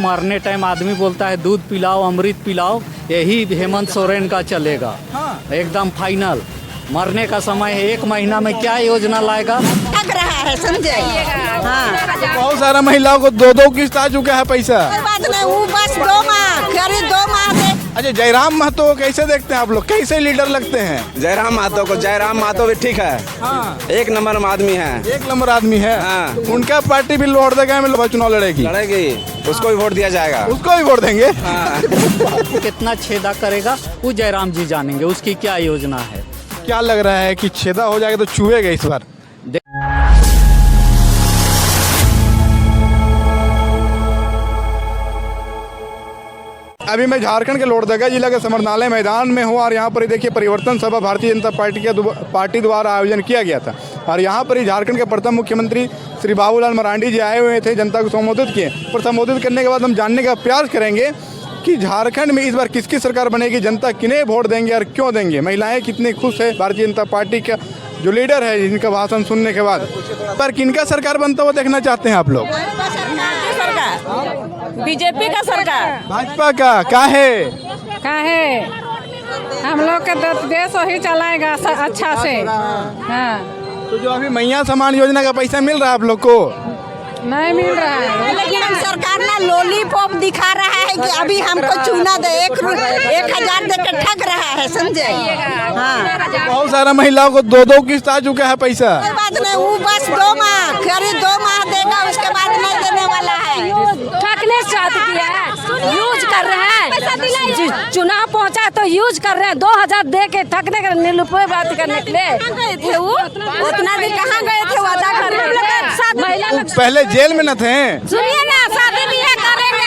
मरने टाइम आदमी बोलता है दूध पिलाओ अमृत पिलाओ, यही हेमंत सोरेन का चलेगा। एकदम फाइनल। मरने का समय है, 1 महीना में क्या योजना लाएगा लग रहा है, समझे। हाँ, बहुत सारा महिलाओं को 2-2 किस्त आ चुका है पैसा। बात नहीं, वो बस 2 माह, फिर 2 माह दे। अच्छा, जयराम महतो को कैसे देखते हैं आप लोग, कैसे लीडर लगते हैं? जयराम महतो भी ठीक है। हाँ, 1 नंबर आदमी है। 1 नंबर आदमी है। हाँ। उनका पार्टी भी लोहरदगा में चुनाव लड़ेगी। उसको भी वोट दिया जाएगा। उसको भी वोट देंगे। हाँ। कितना छेदा करेगा वो जयराम जी जानेंगे, उसकी क्या योजना है। क्या लग रहा है कि छेदा हो जाएगा तो छुएगा इस बार? अभी मैं झारखंड के लोहरदगा जिला के समरनालय मैदान में हूँ और यहाँ पर देखिए परिवर्तन सभा भारतीय जनता पार्टी द्वारा आयोजन किया गया था और यहाँ पर ही झारखंड के प्रथम मुख्यमंत्री श्री बाबूलाल मरांडी जी आए हुए थे, जनता को संबोधित किए। पर संबोधित करने के बाद हम जानने का प्रयास करेंगे कि झारखंड में इस बार किसकी सरकार बनेगी, जनता किन्हें वोट देंगे और क्यों देंगे, महिलाएं कितनी खुश है भारतीय जनता पार्टी का जो लीडर है जिनका भाषण सुनने के बाद। पर किनका सरकार बनता हुआ देखना चाहते हैं आप लोग? बीजेपी का सरकार। भाजपा का काहे हम लोग के देश वही चलाएगा अच्छा से। हाँ, तो जो अभी मैया सम्मान योजना का पैसा मिल रहा है आप लोग को? नहीं मिल रहा है। लेकिन हम सरकार ना लॉलीपॉप दिखा रहा है कि अभी हमको चूना दे, 1,000 दे के ठग रहा है, समझे। हाँ, बहुत सारा महिलाओं को 2-2 किस्त आ चुका है पैसा। बात नहीं, वो बस 2 माह, फिर 2 माह देगा, उसके बाद नहीं देने वाला है। ठगने स्टार्ट किया है, यूज कर रहे हैं। चुनाव पहुंचा तो यूज कर रहे हैं, 2,000 दे के ठगने का निरुपयोग बात करने के लिए। उतना दिन कहाँ गए थे वादा करने? महिला पहले जेल में न थे। सुनिए ना, शादी बियाह करेंगे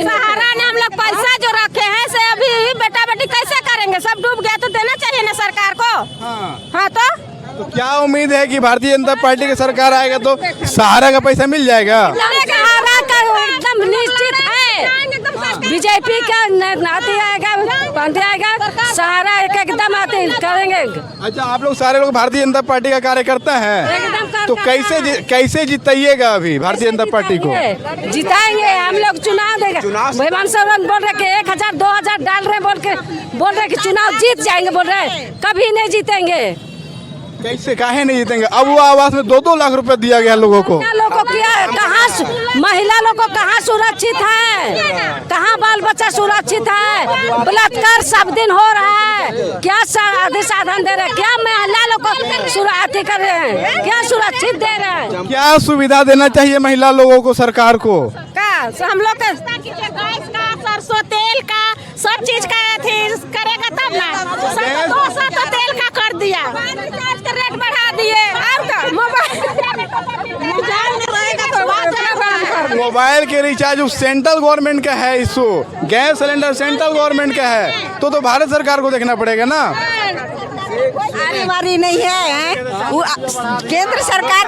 सहारा ने हम लोग पैसा जो रखे हैं से अभी बेटा बेटी कैसे करेंगे, सब डूब गया तो देना चाहिए ना सरकार को। हाँ तो क्या उम्मीद है कि भारतीय जनता पार्टी की सरकार आएगा तो सहारा का पैसा मिल जाएगा? सहारा का एकदम निश्चित है। बीजेपी का नाती आएगा, पंथी आएगा, सहारा एकदम आते करेंगे। अच्छा, आप लोग सारे लोग भारतीय जनता पार्टी का कार्यकर्ता हैं, तो कैसे जिताइएगा अभी भारतीय जनता पार्टी को? जिताएंगे हम लोग, चुनाव देगा। हेमंत सोरेन बोल रहे कि 1,000 2,000 डाल रहे बोल रहे कि चुनाव जीत जाएंगे, बोल रहे कभी नहीं जीतेंगे। कैसे काहे नहीं जीतेंगे? अब वो आवास में 2-2 लाख रुपए दिया गया लोगों को। महिला लोगों को कहाँ सुरक्षित है, कहाँ बाल बच्चा सुरक्षित है? बलात्कार सब दिन हो रहा है, क्या आधे साधन दे रहे हैं? क्या महिला लोग को सुरक्षित कर रहे हैं? क्या सुरक्षित दे रहे हैं? क्या सुविधा देना चाहिए महिला लोगों को सरकार को? हम लोग का सरसों तेल का सब चीज का करेगा तब ना। 200 तो तेल का कर दिया, रेट बढ़ा दिए। मोबाइल के रिचार्ज सेंट्रल गवर्नमेंट का है issue, gas cylinder central government का है, तो भारत सरकार को देखना पड़ेगा ना। हमारी नहीं है, केंद्र सरकार।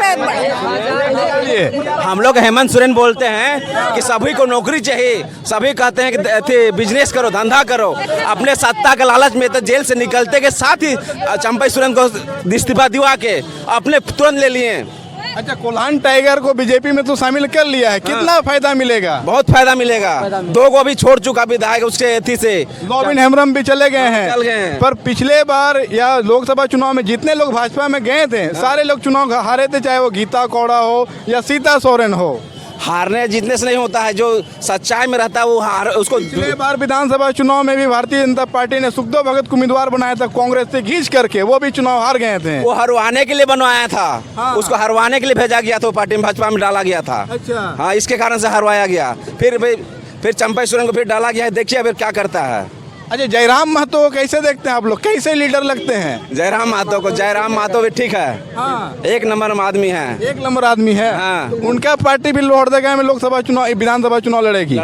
हम लोग हेमंत सोरेन बोलते हैं कि सभी को नौकरी चाहिए, सभी कहते हैं कि बिजनेस करो, धंधा करो। अपने सत्ता के लालच में तो जेल से निकलते के साथ ही चंपई सोरेन को इस्तीफा दिवा के अपने तुरंत ले लिए। अच्छा, कोल्हान टाइगर को बीजेपी में तो शामिल कर लिया है, कितना फायदा मिलेगा? बहुत फायदा मिलेगा। 2 को अभी छोड़ चुका विधायक उसके एथी से। गोविंद हेम्ब्रम भी चले गए हैं। पर पिछले बार या लोकसभा चुनाव में जितने लोग भाजपा में गए थे, सारे लोग चुनाव हारे थे, चाहे वो गीता कौड़ा हो या सीता सोरेन हो। हारने जीतने से नहीं होता है, जो सच्चाई में रहता है वो उसको। पिछले बार विधानसभा चुनाव में भी भारतीय जनता पार्टी ने सुखदेव भगत को उम्मीदवार बनाया था कांग्रेस से खींच करके, वो भी चुनाव हार गए थे। वो हरवाने के लिए बनवाया था। हाँ। उसको हरवाने के लिए भेजा गया था, पार्टी में भाजपा में डाला गया था। अच्छा। हाँ, इसके कारण से हरवाया गया। फिर चंपई सोरेन को फिर डाला गया है, देखिए अब क्या करता है। अच्छा, जयराम महतो को कैसे देखते हैं आप लोग, कैसे लीडर लगते हैं? जयराम महतो भी ठीक है। हाँ। 1 नंबर आदमी है। 1 नंबर आदमी है। हाँ। उनका पार्टी भी लोहरदगा में लोकसभा चुनाव विधानसभा चुनाव लड़ेगी।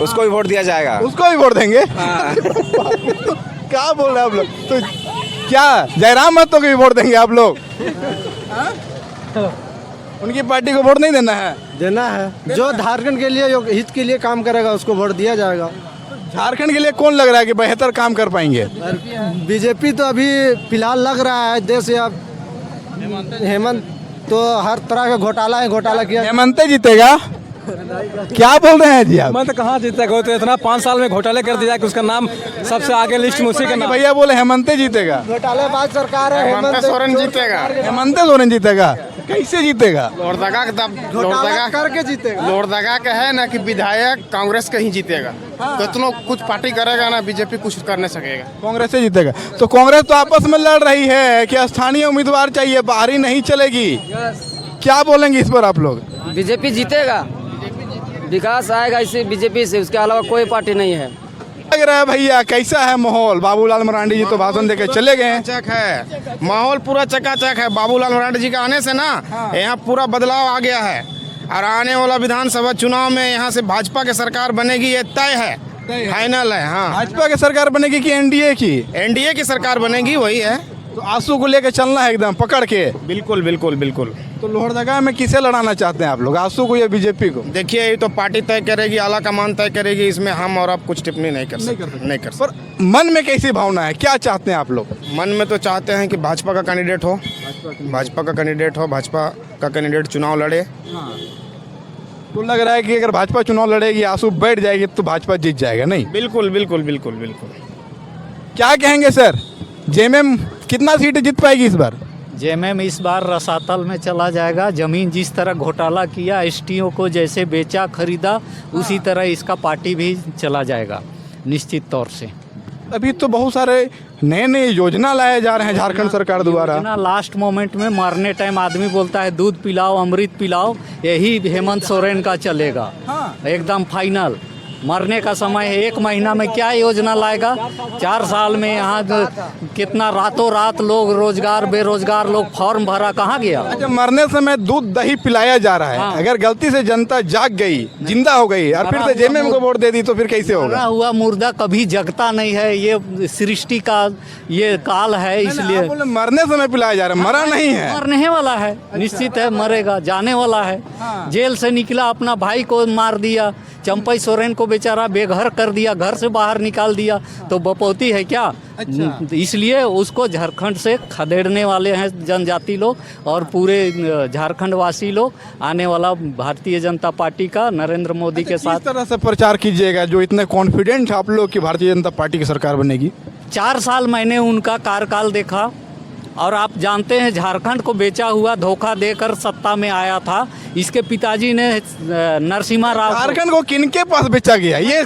उसको भी वोट दिया जाएगा। उसको भी वोट देंगे। हाँ। क्या बोल रहे हैं आप लोग? तो क्या जयराम महतो को भी वोट देंगे आप लोग? उनकी पार्टी को वोट नहीं देना है? देना है, जो झारखंड के लिए हित के लिए काम करेगा उसको वोट दिया जाएगा। झारखंड के लिए कौन लग रहा है कि बेहतर काम कर पाएंगे? बीजेपी तो अभी फिलहाल लग रहा है देश या हेमंत तो हर तरह का घोटाला किया। हेमंत जीतेगा? क्या बोल रहे हैं जी आप? मैं तो कहाँ जीतेगा, तो इतना 5 साल में घोटाले कर दिया कि उसका नाम सबसे आगे लिस्ट में उसी का नाम। भैया बोले हेमंत जीतेगा, घोटालेबाज सरकार है, हेमंत सोरेन जीतेगा। हेमंत सोरेन जीतेगा, कैसे जीतेगा? लोहरदगा घोटाला करके जीतेगा। लोहरदगा का है ना कि विधायक कांग्रेस का ही जीतेगा। कितनों कुछ पार्टी करेगा ना, बीजेपी कुछ कर नहीं सकेगा। कांग्रेस से जीतेगा। तो कांग्रेस तो आपस में लड़ रही है कि स्थानीय उम्मीदवार चाहिए, बाहरी नहीं चलेगी। क्या बोलेंगे इस पर आप लोग? बीजेपी जीतेगा, विकास आएगा इसी बीजेपी से, उसके अलावा कोई पार्टी नहीं है। लग रहा है भैया, कैसा है माहौल? बाबूलाल मरांडी जी तो भाषण देकर चले गए हैं। चक है माहौल, पूरा चकाचक है। बाबूलाल मरांडी जी का आने से ना यहाँ पूरा बदलाव आ गया है। और आने वाला विधानसभा चुनाव में यहाँ से भाजपा की सरकार बनेगी, ये तय है, फाइनल है। हाँ, भाजपा की सरकार बनेगी कि एनडीए की? एनडीए की सरकार बनेगी, वही है। तो आंसू को लेकर चलना है एकदम पकड़ के। बिल्कुल बिल्कुल बिल्कुल। तो लोहरदगा में किसे लड़ाना चाहते हैं आप लोग, आंसू को या बीजेपी को? देखिए, ये तो पार्टी तय करेगी, आला कमान तय करेगी। इसमें हम और आप कुछ टिप्पणी नहीं कर सकते। पर मन में कैसी भावना है, क्या चाहते हैं आप लोग? मन में तो चाहते हैं कि भाजपा का कैंडिडेट हो, भाजपा का कैंडिडेट चुनाव लड़े। तो लग रहा है कि अगर भाजपा चुनाव लड़ेगी, आंसू बैठ जाएगी, तो भाजपा जीत जाएगा, नहीं? बिल्कुल बिल्कुल बिल्कुल बिल्कुल। क्या कहेंगे सर, जेएमएम कितना सीट जीत पाएगी इस बार? जेएमएम इस बार रसातल में चला जाएगा। जमीन जिस तरह घोटाला किया, एसटीओ को जैसे बेचा खरीदा, उसी तरह इसका पार्टी भी चला जाएगा निश्चित तौर से। अभी तो बहुत सारे नए नए योजना लाए जा रहे हैं झारखंड सरकार द्वारा। योजना लास्ट मोमेंट में मरने टाइम आदमी बोलता है दूध पिलाओ अमृत पिलाओ, यही हेमंत सोरेन का चलेगा। एकदम फाइनल। मरने का समय है, 1 महीना में क्या योजना लाएगा? 4 साल में यहाँ कितना रातों रात लोग रोजगार बेरोजगार लोग फॉर्म भरा, कहाँ गया? अच्छा, मरने समय दूध दही पिलाया जा रहा है। हाँ। अगर गलती से जनता जाग गई, जिंदा हो गई और फिर से जेएमएम को वोट दे दी, तो फिर कैसे मरा होगा? हुआ मुर्दा कभी जगता नहीं है, ये सृष्टि का ये काल है, इसलिए आप बोले मरने समय पिलाया जा रहा है, मरा नहीं है। मरने वाला है, निश्चित है मरेगा, जाने वाला है। जेल से निकला, अपना भाई को मार दिया, चंपई सोरेन को बेचारा बेघर कर दिया, घर से बाहर निकाल दिया, तो बपौती है क्या? इसलिए उसको झारखंड से खदेड़ने वाले हैं जनजाति लोग और पूरे झारखंड वासी लोग। आने वाला भारतीय जनता पार्टी का नरेंद्र मोदी के साथ किस तरह से प्रचार कीजिएगा जो इतने कॉन्फिडेंट आप लोग कि भारतीय जनता पार्टी की सरकार बनेगी? 4 साल मैंने उनका कार्यकाल देखा और आप जानते हैं झारखंड को बेचा हुआ धोखा देकर सत्ता में आया था। इसके पिताजी ने नरसिम्हा राव, झारखंड को किनके पास बेचा गया? ये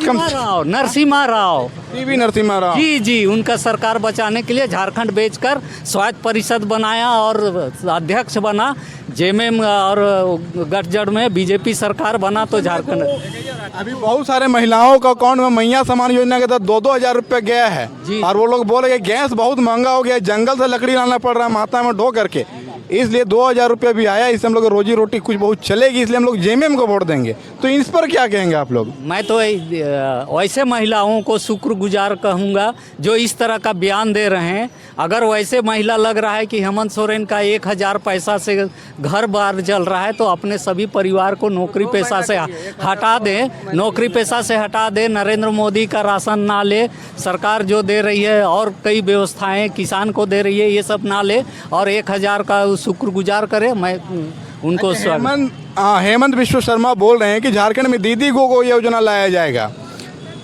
नरसिम्हा राव टीवी नरसिम्हा राव जी उनका सरकार बचाने के लिए झारखंड बेचकर स्वायत्त परिषद बनाया और अध्यक्ष बना। जेएमएम और गठजोड़ में बीजेपी सरकार बना तो झारखंड। अभी बहुत सारे महिलाओं का अकाउंट में मैया सम्मान योजना के तहत 2-2 हज़ार रुपये गया है और वो लोग बोले कि गैस बहुत महंगा हो गया, जंगल से लकड़ी लाना पड़ रहा है माथा में ढो करके, इसलिए 2,000 रुपये भी आया। इससे हम लोग रोजी रोटी कुछ बहुत चलेगी, इसलिए हम लोग जेएमएम को वोट देंगे। तो इस पर क्या कहेंगे आप लोग? मैं तो वैसे महिलाओं को शुक्रगुजार कहूँगा जो इस तरह का बयान दे रहे हैं। अगर वैसे महिला लग रहा है कि हेमंत सोरेन का 1,000 पैसा से घर बार चल रहा है, तो अपने सभी परिवार को नौकरी पेशा से हटा दें, नौकरी पेशा से हटा दें। नरेंद्र मोदी का राशन ना ले, सरकार जो दे रही है और कई व्यवस्थाएं किसान को दे रही है, ये सब ना ले और 1,000 का शुक्रगुजार करे। मैं उनको हेमंत विश्व शर्मा बोल रहे हैं कि झारखंड में दीदी को योजना लाया जाएगा,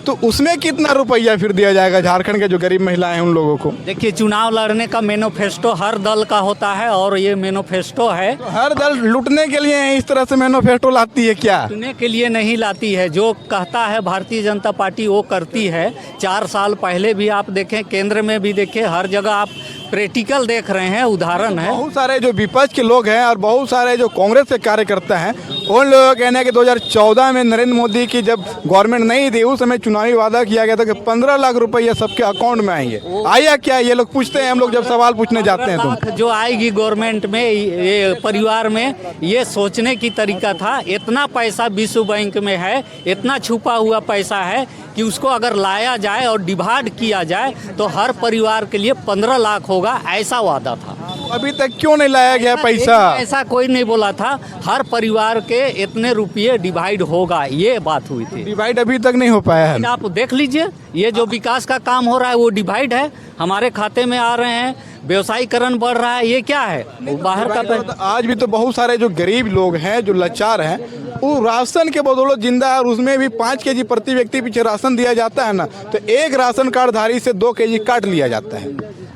तो उसमें कितना रुपया फिर दिया जाएगा झारखंड के जो गरीब महिलाएं हैं उन लोगों को? देखिए, चुनाव लड़ने का मैनिफेस्टो हर दल का होता है और ये मैनिफेस्टो है। तो हर दल लूटने के लिए इस तरह से मैनिफेस्टो लाती है क्या? लूटने के लिए नहीं लाती है, जो कहता है भारतीय जनता पार्टी वो करती है। 4 साल पहले भी आप देखें, केंद्र में भी देखें, हर जगह आप प्रैक्टिकल देख रहे हैं, उदाहरण है। बहुत सारे जो विपक्ष के लोग हैं और बहुत सारे जो कांग्रेस के कार्यकर्ता हैं, उन लोगों का कहना है कि 2014 में नरेंद्र मोदी की जब गवर्नमेंट नहीं थी, उस समय चुनावी वादा किया गया था कि 15 लाख रुपये सबके अकाउंट में आएंगे। आया क्या? ये लोग पूछते हैं, हम लोग जब सवाल पूछने जाते हैं तो जो आएगी गवर्नमेंट में, ये परिवार में, ये सोचने की तरीका था। इतना पैसा विश्व बैंक में है, इतना छुपा हुआ पैसा है कि उसको अगर लाया जाए और डिवाइड किया जाए तो हर परिवार के लिए 15 लाख होगा, ऐसा वादा था। अभी तक क्यों नहीं लाया गया पैसा? ऐसा कोई नहीं बोला था, हर परिवार के इतने रुपये डिवाइड होगा, ये बात हुई थी। डिवाइड अभी तक नहीं हो पाया है। आप देख लीजिए, ये जो विकास का काम हो रहा है वो डिवाइड है, हमारे खाते में आ रहे हैं, व्यवसायीकरण बढ़ रहा है, ये क्या है? वो बाहर का आज भी तो बहुत सारे जो गरीब लोग हैं, जो लाचार हैं, वो राशन के बदौलत जिंदा है और उसमें भी 5 केजी प्रति व्यक्ति पीछे राशन दिया जाता है ना, तो एक राशन कार्ड धारी से 2 केजी काट लिया जाता है।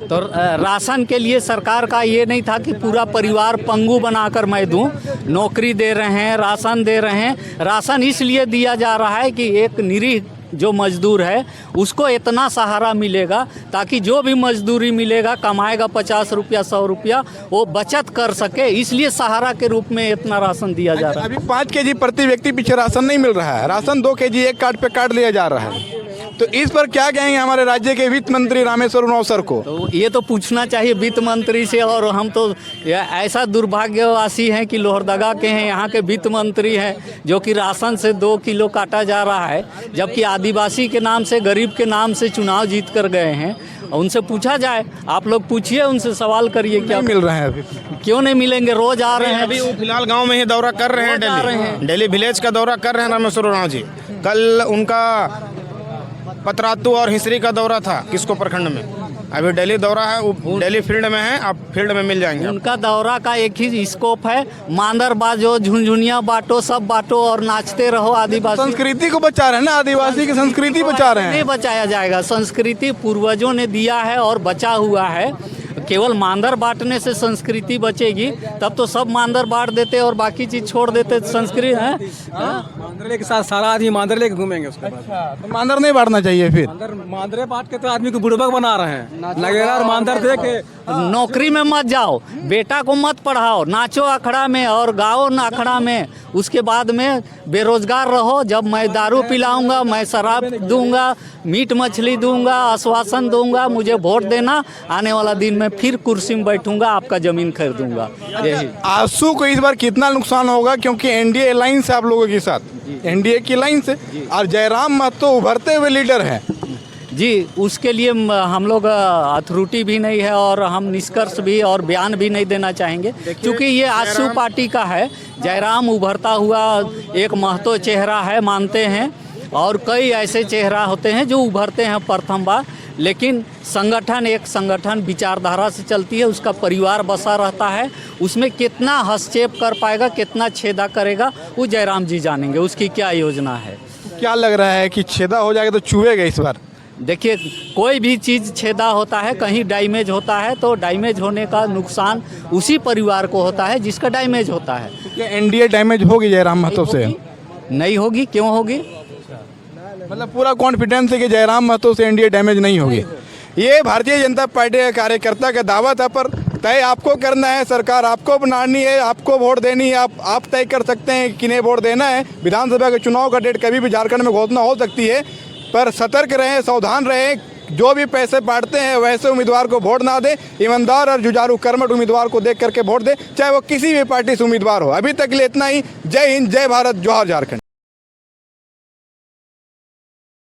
तो राशन के लिए सरकार का ये नहीं था कि पूरा परिवार पंगु बनाकर मैं दूं। नौकरी दे रहे हैं, राशन दे रहे हैं। राशन इसलिए दिया जा रहा है कि एक निरीह जो मजदूर है उसको इतना सहारा मिलेगा ताकि जो भी मजदूरी मिलेगा, कमाएगा 50 रुपया 100 रुपया, वो बचत कर सके, इसलिए सहारा के रूप में इतना राशन दिया जा रहा है। अभी 5 केजी प्रति व्यक्ति पीछे राशन नहीं मिल रहा है, राशन 2 केजी एक कार्ड पे काट लिया जा रहा है। तो इस पर क्या कहेंगे हमारे राज्य के वित्त मंत्री रामेश्वर उरांव सर को? तो ये तो पूछना चाहिए वित्त मंत्री से, और हम तो ऐसा दुर्भाग्यवासी हैं कि लोहरदगा के हैं, यहाँ के वित्त मंत्री हैं जो कि राशन से 2 किलो काटा जा रहा है, जबकि आदिवासी के नाम से, गरीब के नाम से चुनाव जीत कर गए हैं। उनसे पूछा जाए, आप लोग पूछिए, उनसे सवाल करिए क्या मिल रहे हैं अभी? क्यों नहीं मिलेंगे? रोज आ रहे हैं। अभी वो फिलहाल गांव में ही दौरा कर रहे हैं, डेली विलेज का दौरा कर रहे हैं रामेश्वर उरांव जी। कल उनका पतरातू और हिसरी का दौरा था किसको प्रखंड में, अभी दिल्ली दौरा है, वो दिल्ली फील्ड में है, आप फील्ड में मिल जाएंगे। उनका दौरा का एक ही स्कोप है, मांदर बाजो, झुनझुनिया बांटो, सब बांटो और नाचते रहो। आदिवासी संस्कृति को बचा रहे हैं ना, आदिवासी की संस्कृति बचा रहे हैं। नहीं बचाया जाएगा, संस्कृति पूर्वजों ने दिया है और बचा हुआ है। केवल मांदर बांटने से संस्कृति बचेगी? तब तो सब मांदर बांट देते और बाकी चीज छोड़ देते। संस्कृति है मांदरे के साथ सारा आदमी मांदर लेके घूमेंगे उसके बाद। तो मांदर नहीं बांटना चाहिए फिर? मांदरे बांट के तो आदमी को बुड़बक बना रहे हैं। लगेगा और मांदर दे के नौकरी में मत जाओ, बेटा को मत पढ़ाओ, नाचो अखड़ा में और गाओ अखड़ा में, उसके बाद में बेरोजगार रहो। जब मैं दारू पिलाऊंगा, मैं शराब दूंगा, मीट मछली दूंगा, आश्वासन दूंगा, मुझे वोट देना, आने वाला दिन में फिर कुर्सी में बैठूंगा, आपका जमीन खरीदूंगा। यही आंसू को इस बार कितना नुकसान होगा, क्योंकि एनडीए अलायंस है आप लोगों के साथ, एनडीए की लाइन से, और जयराम महतो उभरते हुए लीडर हैं जी। उसके लिए हम लोग अथॉरिटी भी नहीं है और हम निष्कर्ष भी और बयान भी नहीं देना चाहेंगे, क्योंकि ये आजसू पार्टी का है। जयराम उभरता हुआ एक महतो चेहरा है, मानते हैं, और कई ऐसे चेहरा होते हैं जो उभरते हैं प्रथम बार, लेकिन संगठन एक संगठन विचारधारा से चलती है, उसका परिवार बसा रहता है, उसमें कितना हस्तक्षेप कर पाएगा, कितना छेदा करेगा, वो जयराम जी जानेंगे उसकी क्या योजना है। क्या लग रहा है कि छेदा हो जाएगा तो चुभेगा इस बार? देखिए, कोई भी चीज़ छेदा होता है, कहीं डैमेज होता है, तो डैमेज होने का नुकसान उसी परिवार को होता है जिसका डैमेज होता है। क्या एनडीए डैमेज होगी जयराम महतो से? नहीं होगी, क्यों होगी? मतलब पूरा कॉन्फिडेंस है कि जयराम महतो से एनडीए डैमेज नहीं होगी। ये भारतीय जनता पार्टी के कार्यकर्ता का दावा था, पर तय आपको करना है, सरकार आपको बनानी है, आपको वोट देनी है, आप तय कर सकते हैं किन्हें वोट देना है। विधानसभा के चुनाव का डेट कभी भी झारखंड में घोषणा हो सकती है, पर सतर्क रहें, सावधान रहें। जो भी पैसे बांटते हैं वैसे उम्मीदवार को वोट ना दे, ईमानदार और जुझारू कर्मठ उम्मीदवार को देख करके वोट दे, चाहे वो किसी भी पार्टी से उम्मीदवार हो। अभी तक के लिए इतना ही। जय हिंद, जय भारत, जोहार झारखंड।